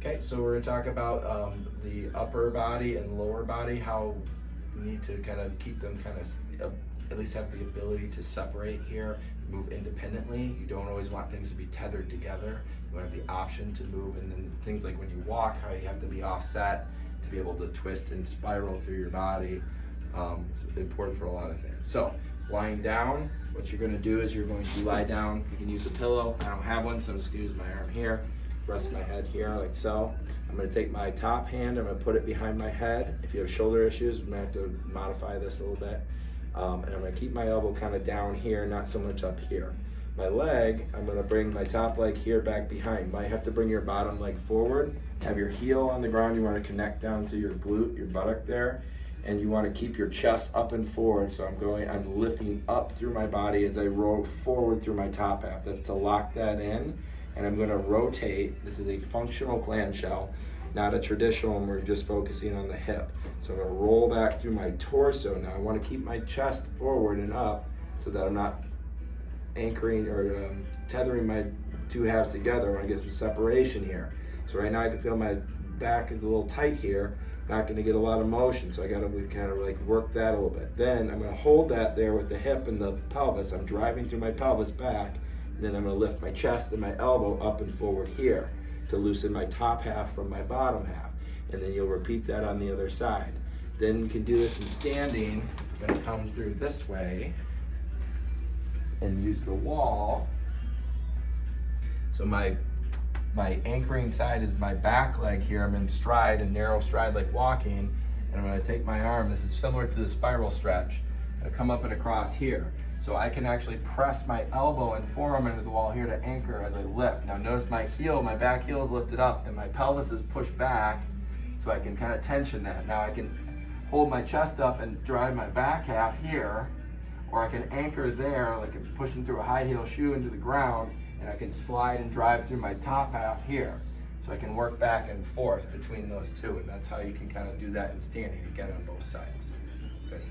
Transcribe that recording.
Okay, so we're gonna talk about the upper body and lower body, how we need to kind of keep them kind of at least have the ability to separate here, move independently. You don't always want things to be tethered together. You want to have the option to move, and then things like when you walk, how you have to be offset to be able to twist and spiral through your body. It's important for a lot of things. So lying down, what you're going to do is you're going to lie down. You can use a pillow. I don't have one, so I'm just going to use my arm here, rest my head here like so. I'm going to take my top hand, I'm going to put it behind my head. If you have shoulder issues, we might have to modify this a little bit. And I'm going to keep my elbow kind of down here, not so much up here. My leg, I'm going to bring my top leg here back behind. You might have to bring your bottom leg forward, have your heel on the ground. You want to connect down to your glute, your buttock there, and you want to keep your chest up and forward. So I'm lifting up through my body as I roll forward through my top half. That's to lock that in. And I'm going to rotate. This is a functional clamshell, not a traditional one. We're just focusing on the hip. So I'm going to roll back through my torso. Now I want to keep my chest forward and up so that I'm not anchoring or tethering my two halves together. I want to get some separation here. So right now I can feel my back is a little tight here. Not going to get a lot of motion, so I got to kind of like work that a little bit. Then I'm going to hold that there with the hip and the pelvis. I'm driving through my pelvis back. Then I'm going to lift my chest and my elbow up and forward here to loosen my top half from my bottom half. And then you'll repeat that on the other side. Then you can do this in standing. I'm going to come through this way and use the wall. So my anchoring side is my back leg here. I'm in stride, a narrow stride like walking. And I'm going to take my arm. This is similar to the spiral stretch. I'm going to come up and across here. So I can actually press my elbow and forearm into the wall here to anchor as I lift. Now notice my heel, my back heel is lifted up and my pelvis is pushed back, so I can kind of tension that. Now I can hold my chest up and drive my back half here, or I can anchor there like I'm pushing through a high heel shoe into the ground, and I can slide and drive through my top half here. So I can work back and forth between those two, and that's how you can kind of do that in standing, again on both sides. Good.